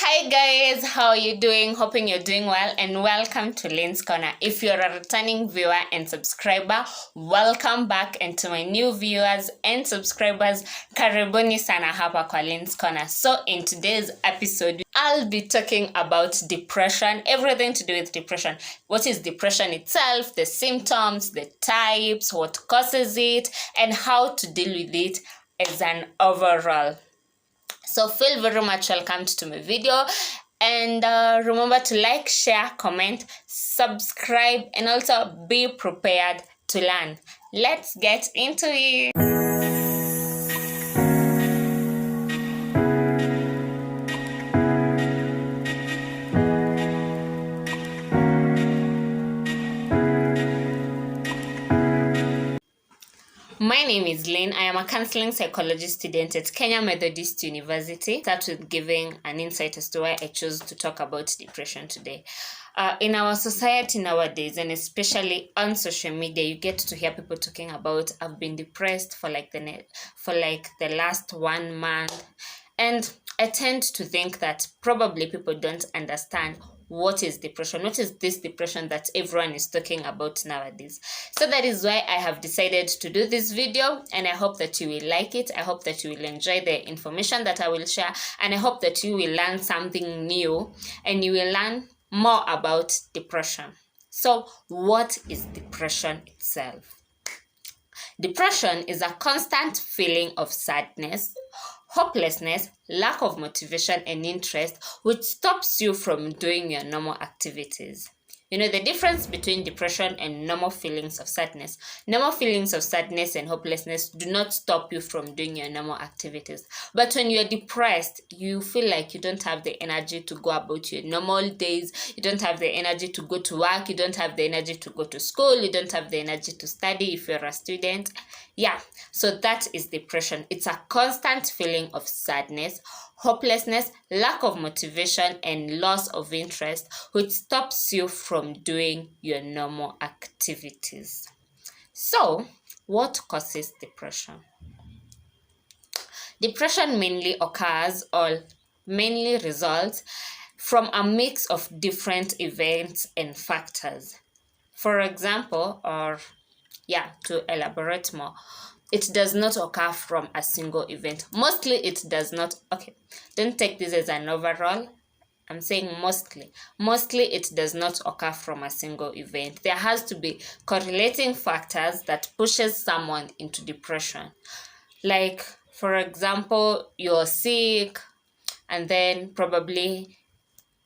Hi guys, how are you doing? Hoping you're doing well and welcome to Lynn's Corner. If you're a returning viewer and subscriber, welcome back, and to my new viewers and subscribers, karibuni sana hapa kwa Lynn's Corner. So in today's episode, I'll be talking about depression, everything to do with depression. What is depression itself, the symptoms, the types, what causes it, and how to deal with it as an overall. So feel very much welcomed to my video, and remember to like, share, comment, subscribe, and also be prepared to learn. Let's get into it. My name is Lynn. I am a counseling psychology student at Kenya Methodist University. Start with giving an insight as to why I chose to talk about depression today. In our society nowadays, and especially on social media, you get to hear people talking about, I've been depressed for like the last 1 month. And I tend to think that probably people don't understand what is depression. What is this depression that everyone is talking about nowadays? So that is why I have decided to do this video, and I hope that you will like it. I hope that you will enjoy the information that I will share, and I hope that you will learn something new and you will learn more about depression. So what is depression itself? Depression is a constant feeling of sadness, hopelessness, lack of motivation and interest, which stops you from doing your normal activities. You know the difference between depression and normal feelings of sadness. Normal feelings of sadness and hopelessness do not stop you from doing your normal activities. But when you're depressed, you feel like you don't have the energy to go about your normal days. You don't have the energy to go to work. You don't have the energy to go to school. You don't have the energy to study if you're a student. Yeah, so that is depression. It's a constant feeling of sadness, hopelessness, lack of motivation, and loss of interest, which stops you from doing your normal activities. So, what causes depression? Depression mainly occurs or mainly results from a mix of different events and factors. For example, to elaborate more, it does not occur from a single event. Mostly it does not. Okay, don't take this as an overall. I'm saying mostly. Mostly it does not occur from a single event. There has to be correlating factors that pushes someone into depression. Like, for example, you're sick, and then probably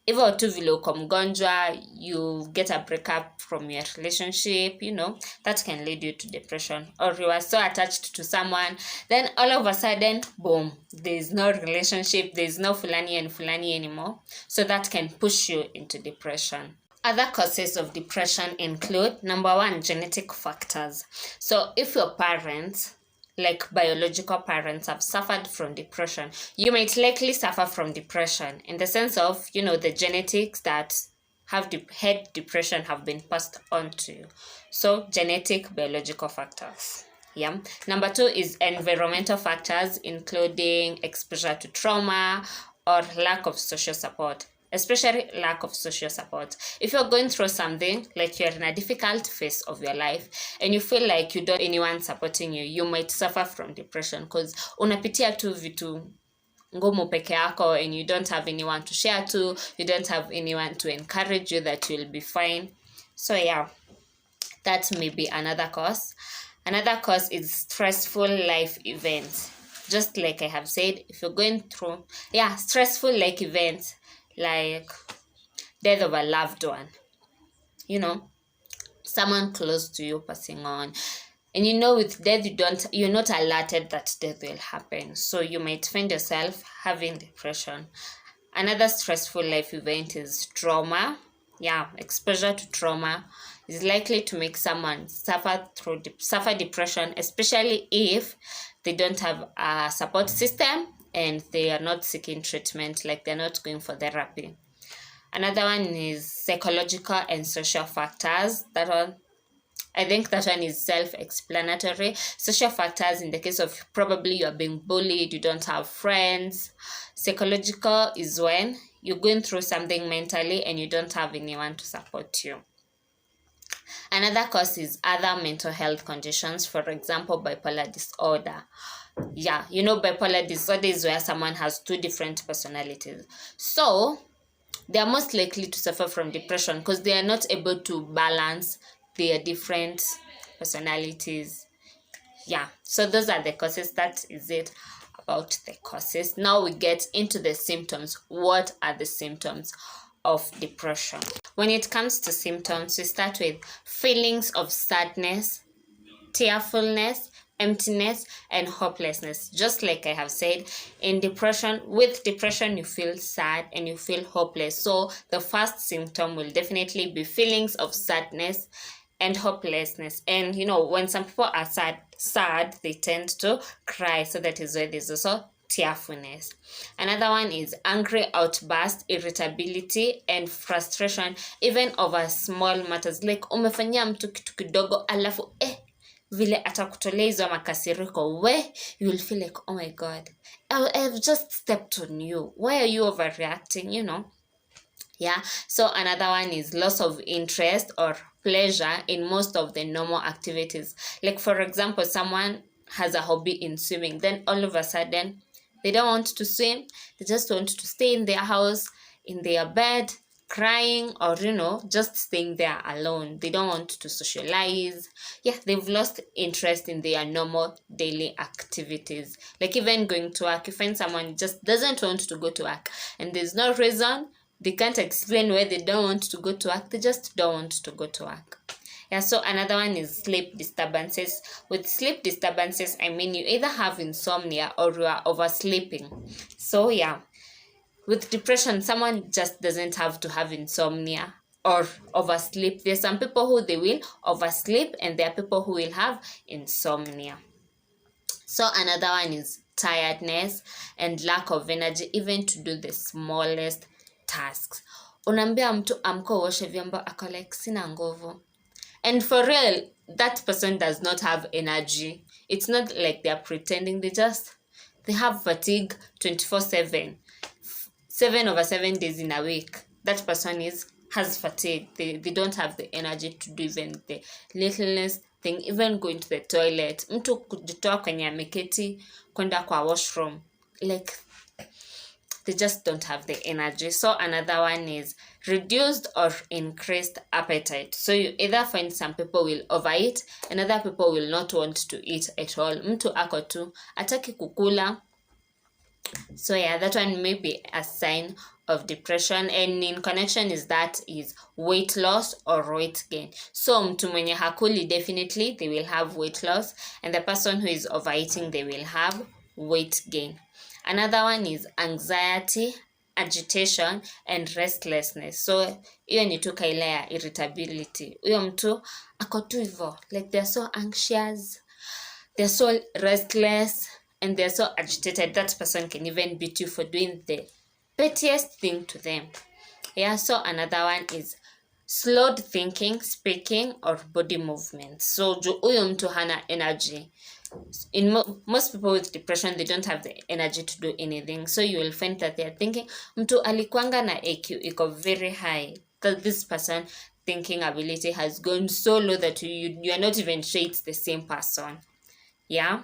hivyo tu vile uko mgonjwa, you get a breakup from your relationship, that can lead you to depression. Or you are so attached to someone, then all of a sudden, boom, there's no relationship, there's no fulani and fulani anymore. So that can push you into depression. Other causes of depression include, number one, genetic factors. So if your parents, like biological parents, have suffered from depression, you might likely suffer from depression in the sense of, the genetics that have had depression have been passed on to you. So genetic, biological factors. Yeah. Number two is environmental factors, including exposure to trauma or lack of social support. Especially lack of social support. If you're going through something, like you're in a difficult phase of your life and you feel like you don't have anyone supporting you, you might suffer from depression because unapitia tu vitu ngumu peke yako and you don't have anyone to share to, you don't have anyone to encourage you that you'll be fine. So yeah, that may be another cause. Another cause is stressful life events. Just like I have said, if you're going through stressful like events, like death of a loved one, someone close to you passing on, and with death you're not alerted that death will happen, so you might find yourself having depression. Another stressful life event is trauma. Exposure to trauma is likely to make someone suffer depression, especially if they don't have a support system and they are not seeking treatment, like they're not going for therapy. Another one is psychological and social factors. That one I think that one is self-explanatory. Social factors, in the case of probably you're being bullied, you don't have friends. Psychological is when you're going through something mentally and you don't have anyone to support you. Another cause is other mental health conditions, for example, bipolar disorder. Yeah, bipolar disorder is where someone has two different personalities. So they are most likely to suffer from depression because they are not able to balance their different personalities. Yeah, so those are the causes. That is it about the causes. Now we get into the symptoms. What are the symptoms of depression? When it comes to symptoms, we start with feelings of sadness, tearfulness, emptiness, and hopelessness. Just like I have said, with depression you feel sad and you feel hopeless. So the first symptom will definitely be feelings of sadness and hopelessness. And when some people are sad, they tend to cry. So that is why there's also tearfulness. Another one is angry outburst, irritability, and frustration, even over small matters. Like umefanyia mtu kitu kidogo alafu vile atakutolea hizo makasiriko, you will feel like, oh my god, I've just stepped on you, why are you overreacting? Yeah, so another one is loss of interest or pleasure in most of the normal activities. Like for example, someone has a hobby in swimming, then all of a sudden they don't want to swim, they just want to stay in their house, in their bed, crying, or just staying there alone. They don't want to socialize. Yeah, they've lost interest in their normal daily activities. Like even going to work, you find someone just doesn't want to go to work and there's no reason, they can't explain why they don't want to go to work, they just don't want to go to work. Yeah, so another one is sleep disturbances. With sleep disturbances, I mean you either have insomnia or you are oversleeping. So yeah, with depression, someone just doesn't have to have insomnia or oversleep. There's some people who they will oversleep and there are people who will have insomnia. So another one is tiredness and lack of energy even to do the smallest tasks. Unaambia mtu amka uoshe vyombo, ako like sina nguvu. And for real, that person does not have energy. It's not like they're pretending. They have fatigue 24/7. 7/7 days in a week. That person has fatigue. They don't have the energy to do even the littlest thing, even going to the toilet. Mtu kujitoa kwenye ameketi kwenda kwa washroom. Like they just don't have the energy. So another one is reduced or increased appetite. So you either find some people will overeat and other people will not want to eat at all. Mtu ako tu ataki kukula. So yeah, that one may be a sign of depression, and in connection is weight loss or weight gain. So mtu mwenye hakuli, definitely they will have weight loss, and the person who is overeating, they will have weight gain. Another one is anxiety, agitation, and restlessness. So hiyo ni tu kaila ya irritability. Huyo mtu ako tu hivyo, like they're so anxious, they're so restless, and they're so agitated. That person can even beat you for doing the pettiest thing to them. Yeah, so another one is slowed thinking, speaking, or body movement. So huyo mtu hana energy. In most people with depression, they don't have the energy to do anything. So you will find that they are thinking, mtu alikuanga na IQ iko very high. Because this person thinking ability has gone so low that you are not even sure it's the same person. Yeah.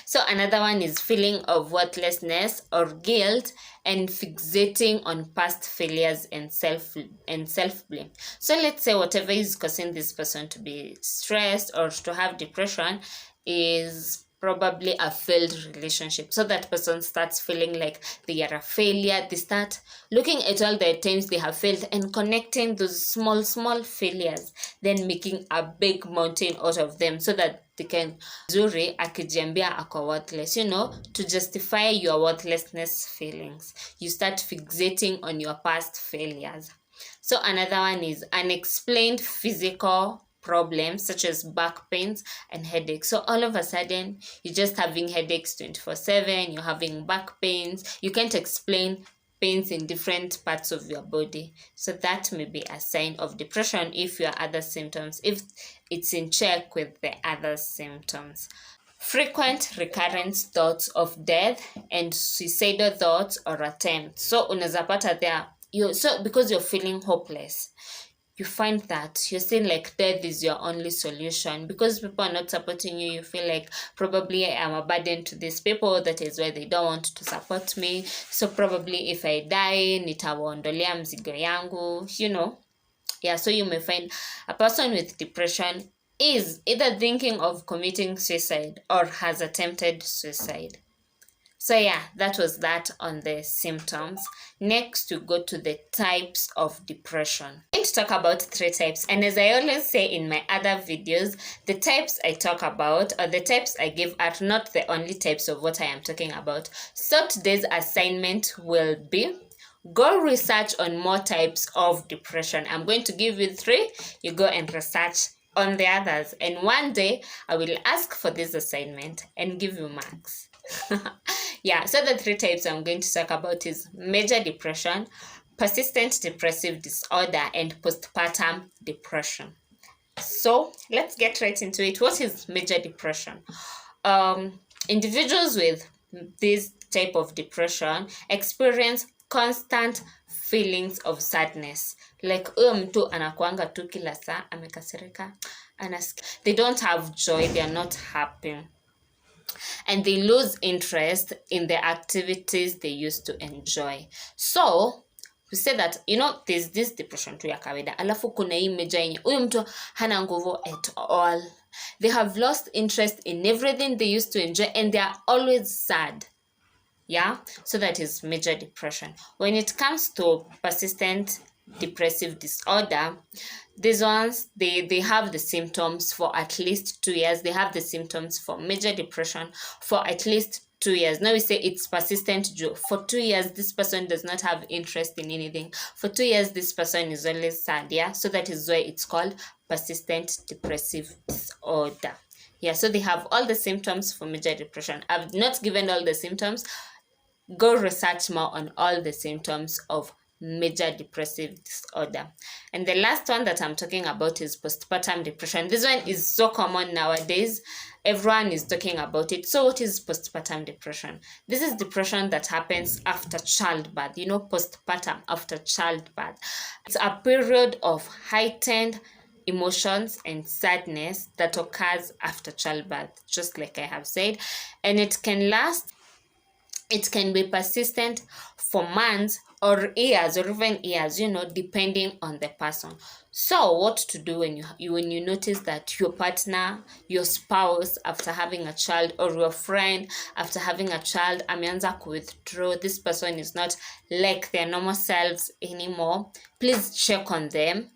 So another one is feeling of worthlessness or guilt and fixating on past failures and self-blame. So let's say whatever is causing this person to be stressed or to have depression is probably a failed relationship. So that person starts feeling like they are a failure. They start looking at all the times they have failed and connecting those small failures, then making a big mountain out of them so that they can zuri akijiambia ako worthless. To justify your worthlessness feelings, you start fixating on your past failures. So another one is unexplained physical problems such as back pains and headaches. So all of a sudden you're just having headaches 24/7, you're having back pains, you can't explain pains in different parts of your body. So that may be a sign of depression if your other symptoms, if it's in check with the other symptoms. Frequent recurrent thoughts of death and suicidal thoughts or attempts. So unaweza pata there so because you're feeling hopeless, you find that you're saying like death is your only solution because people are not supporting you. You feel like probably I'm a burden to these people, that is why they don't want to support me. So probably if I die nitawaondolea mzigo yangu, yeah. So you may find a person with depression is either thinking of committing suicide or has attempted suicide. So yeah, that was that on the symptoms. Next, we go to the types of depression. I'm going to talk about 3 types. And as I always say in my other videos, the types I talk about or the types I give are not the only types of what I am talking about. So today's assignment will be go research on more types of depression. I'm going to give you 3. You go and research on the others. And one day I will ask for this assignment and give you marks. Yeah, so the 3 types I'm going to talk about is major depression, persistent depressive disorder, and postpartum depression. So let's get right into it. What is major depression? Individuals with this type of depression experience constant feelings of sadness. Like mtu anakuanga tu kila saa amekasirika, they don't have joy, they are not happy, and they lose interest in the activities they used to enjoy. So we say that there's this depression tu ya kawaida, alafu kuna hii major yenye huyu mtu hana nguvu at all. They have lost interest in everything they used to enjoy and they are always sad. Yeah, so that is major depression. When it comes to persistent depressive disorder, these ones, they have the symptoms for at least 2 years. They have the symptoms for major depression for at least 2 years. Now we say it's persistent. For 2 years, this person does not have interest in anything. For 2 years, this person is always sad. Yeah, so that is why it's called persistent depressive disorder. Yeah, so they have all the symptoms for major depression. I've not given all the symptoms. Go research more on all the symptoms of major depressive disorder. And the last one that I'm talking about is postpartum depression. This one is so common nowadays. Everyone is talking about it. So what is postpartum depression? This is depression that happens after childbirth. Postpartum, after childbirth. It's a period of heightened emotions and sadness that occurs after childbirth, just like I have said. And it can be persistent for months or years or even years, depending on the person. So what to do when you notice that your partner, your spouse, after having a child, or your friend after having a child ameanza withdraw, this person is not like their normal selves anymore, please check on them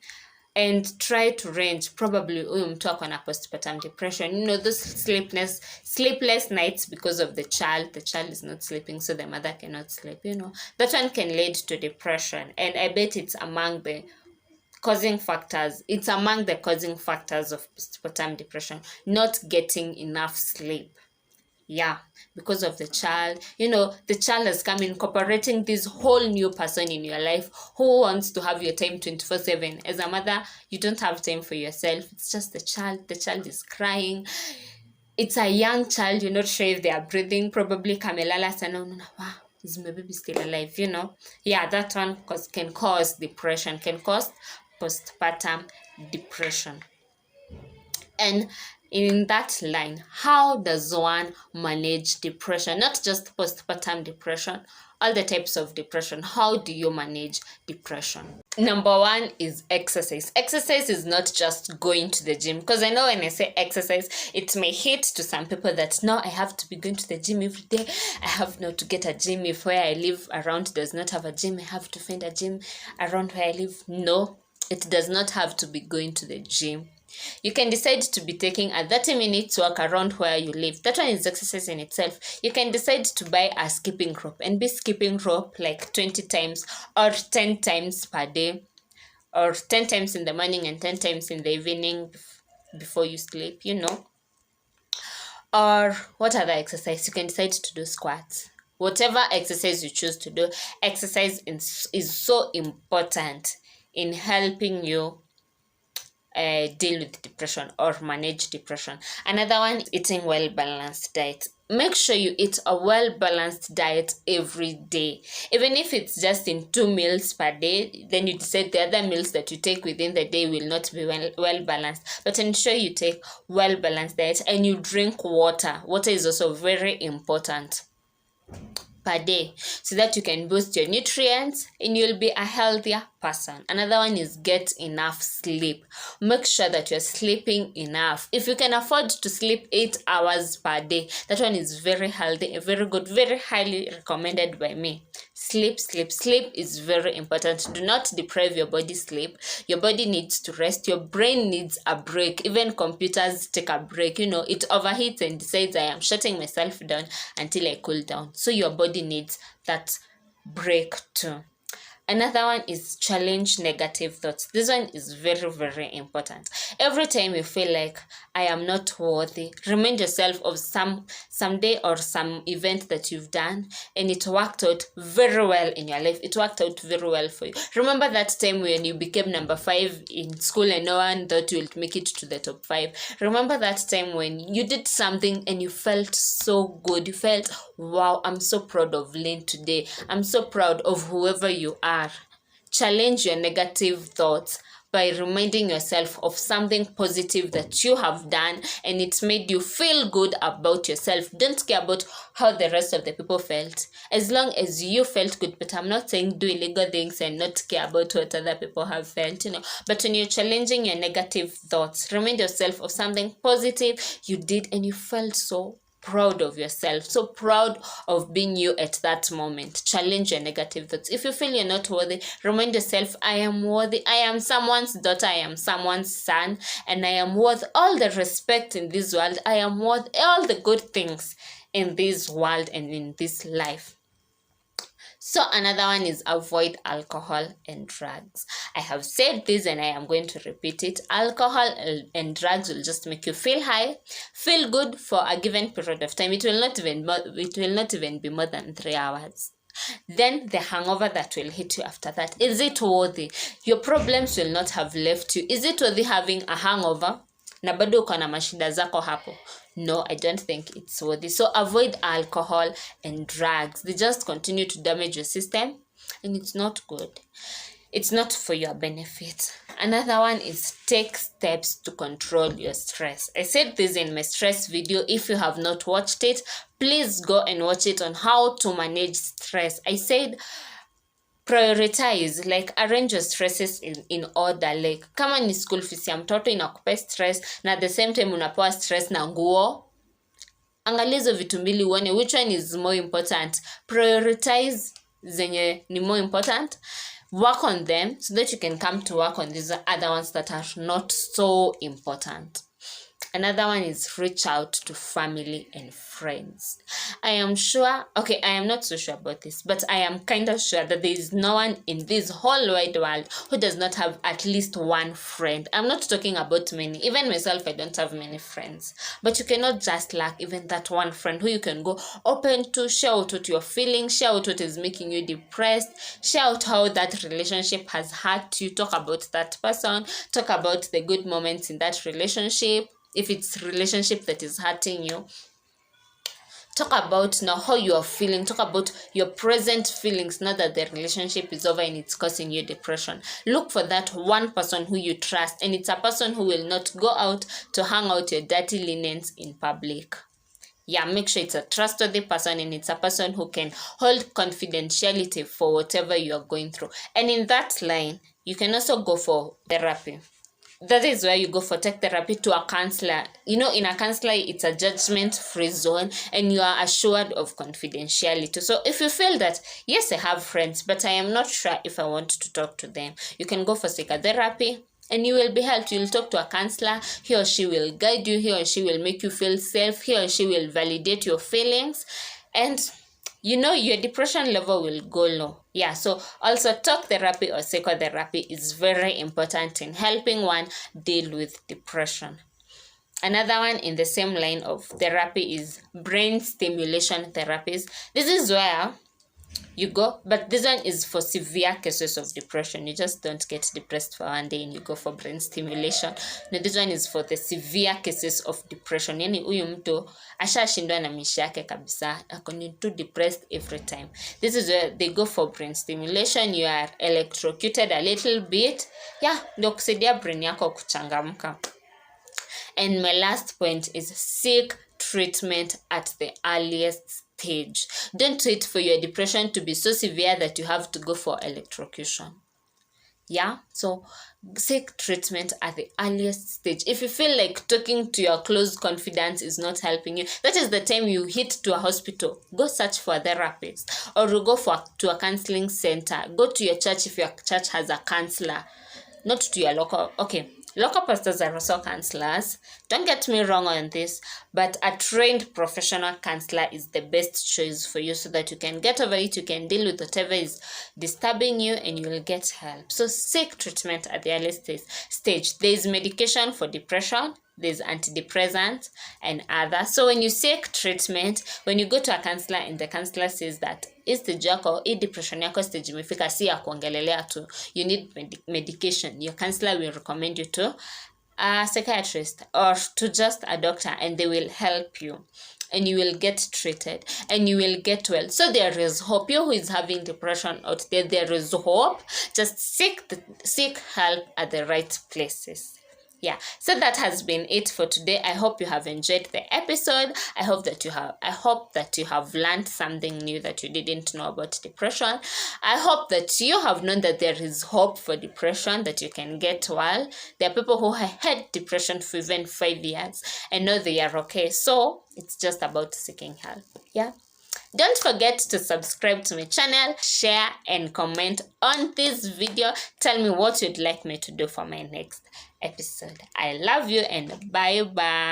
and try to range. Probably huyu mtu ako na postpartum depression, those sleepless nights because of the child is not sleeping, so the mother cannot sleep, that one can lead to depression. And I bet it's among the causing factors of postpartum depression, not getting enough sleep. Yeah, because of the child. The child has come incorporating this whole new person in your life who wants to have your time 24/7. As a mother, you don't have time for yourself. It's just the child. The child is crying. It's a young child. You're not sure if they are breathing. Probably kamelala sana. Wow, is my baby still alive? Yeah, that one can cause depression, can cause postpartum depression. And in that line, how does one manage depression? Not just postpartum depression, all the types of depression. How do you manage depression? Number 1 is exercise. Exercise is not just going to the gym, because I know when I say exercise, it may hit to some people that no, I have to be going to the gym every day. I have not to get a gym. If where I live around does not have a gym, I have to find a gym around where I live. No, it does not have to be going to the gym. You can decide to be taking a 30-minute walk around where you live. That one is exercise in itself. You can decide to buy a skipping rope and be skipping rope like 20 times or 10 times per day, or 10 times in the morning and 10 times in the evening before you sleep, Or what other exercise? You can decide to do squats. Whatever exercise you choose to do, exercise is so important in helping you deal with depression or manage depression. Another one is eating well-balanced diet. Make sure you eat a well-balanced diet every day. Even if it's just in 2 meals per day, then you decide the other meals that you take within the day will not be well-balanced. But ensure you take well-balanced diet and you drink water. Water is also very important per day so that you can boost your nutrients and you'll be a healthier person. Another one is get enough sleep. Make sure that you're sleeping enough. If you can afford to sleep 8 hours per day, that one is very healthy, very good, very highly recommended by me. Sleep is very important. Do not deprive your body sleep. Your body needs to rest. Your brain needs a break. Even computers take a break. It overheats and decides I am shutting myself down until I cool down. So your body needs that break too. Another one is challenge negative thoughts. This one is very, very important. Every time you feel like I am not worthy, remind yourself of some day or some event that you've done and it worked out very well in your life. It worked out very well for you. Remember that time when you became number 5 in school and no one thought you would make it to the top 5. Remember that time when you did something and you felt so good. You felt, wow, I'm so proud of Lynn today. I'm so proud of whoever you are. Challenge your negative thoughts by reminding yourself of something positive that you have done and it made you feel good about yourself. Don't care about how the rest of the people felt, as long as you felt good. But I'm not saying do illegal things and not care about what other people have felt, but when you're challenging your negative thoughts, remind yourself of something positive you did and you felt so proud of yourself, so proud of being you at that moment. Challenge your negative thoughts. If you feel you're not worthy, remind yourself, I am worthy. I am someone's daughter. I am someone's son, and I am worth all the respect in this world. I am worth all the good things in this world and in this life. So another one is avoid alcohol and drugs. I have said this and I am going to repeat it. Alcohol and drugs will just make you feel high, feel good for a given period of time. It will not even be more than 3 hours. Then the hangover that will hit you after that. Is it worthy? Your problems will not have left you. Is it worthy having a hangover na bado uko na mashida zako hapo? No, I don't think it's worthy. So avoid alcohol and drugs. They just continue to damage your system and it's not good. It's not for your benefit. Another one is take steps to control your stress. I said this in my stress video. If you have not watched it, please go and watch it on how to manage stress. I said prioritize, like arrange your stresses in order. Like kama ni school fees ya mtoto inakupa stress na at the same time unapewa stress na nguo, angalia hizo vitu mbili uone which one is more important. Prioritize zenye ni more important, work on them so that you can come to work on these other ones that are not so important. Another one is reach out to family and friends. I am not so sure about this, but I am kind of sure that there is no one in this whole wide world who does not have at least one friend. I'm not talking about many. Even myself, I don't have many friends. But you cannot just lack even that one friend who you can go open to, share out what you're feeling, share out what is making you depressed, share out how that relationship has hurt you, talk about that person, talk about the good moments in that relationship. If it's a relationship that is hurting you, talk about now how you are feeling. Talk about your present feelings, not that the relationship is over and it's causing you depression. Look for that one person who you trust, and it's a person who will not go out to hang out your dirty linens in public. Yeah, make sure it's a trustworthy person and it's a person who can hold confidentiality for whatever you are going through. And in that line, you can also go for therapy. That is where you go for tech therapy, to a counselor. In a counselor, it's a judgment-free zone and you are assured of confidentiality. So if you feel that, yes, I have friends, but I am not sure if I want to talk to them, you can go for psychotherapy and you will be helped. You'll talk to a counselor. He or she will guide you. He or she will make you feel safe. He or she will validate your feelings. And your depression level will go low. Yeah, so also talk therapy or psychotherapy is very important in helping one deal with depression. Another one in the same line of therapy is brain stimulation therapies. This is where you go, but this one is for severe cases of depression. You just don't get depressed for one day and you go for brain stimulation. No, this one is for the severe cases of depression. Yani huyu mtu ashashindwa na maisha yake kabisa, akoni too depressed every time. This is where they go for brain stimulation. You are electrocuted a little bit, yeah, ndio kusaidia brain yako kuchangamka. And my last point is seek treatment at the earliest stage. Don't wait for your depression to be so severe that you have to go for electrocution. Yeah, so seek treatment at the earliest stage. If you feel like talking to your close confidants is not helping you, that is the time you hit to a hospital. Go search for a therapist, or go to a counseling center. Go to your church if your church has a counselor, not to your local. Okay, local pastors are also counselors. Don't get me wrong on this, but a trained professional counselor is the best choice for you so that you can get over it, you can deal with whatever is disturbing you, and you will get help. So seek treatment at the earliest stage. There is medication for depression, there's antidepressants and others. So when you seek treatment, when you go to a counselor and the counselor says that stage yako, depression yako stage imefika, si ya kuongelelea tu, you need medication, your counselor will recommend you to a psychiatrist or to just a doctor, and they will help you and you will get treated and you will get well. So there is hope. You who is having depression out there, there is hope. Just seek help at the right places. Yeah, so that has been it for today. I hope you have enjoyed the episode. I hope that you have learned something new that you didn't know about depression. I hope that you have known that there is hope for depression, that you can get well. There are people who have had depression for even 5 years and know they are okay. So it's just about seeking help. Yeah. Don't forget to subscribe to my channel, share and comment on this video. Tell me what you'd like me to do for my next episode. I love you and bye bye.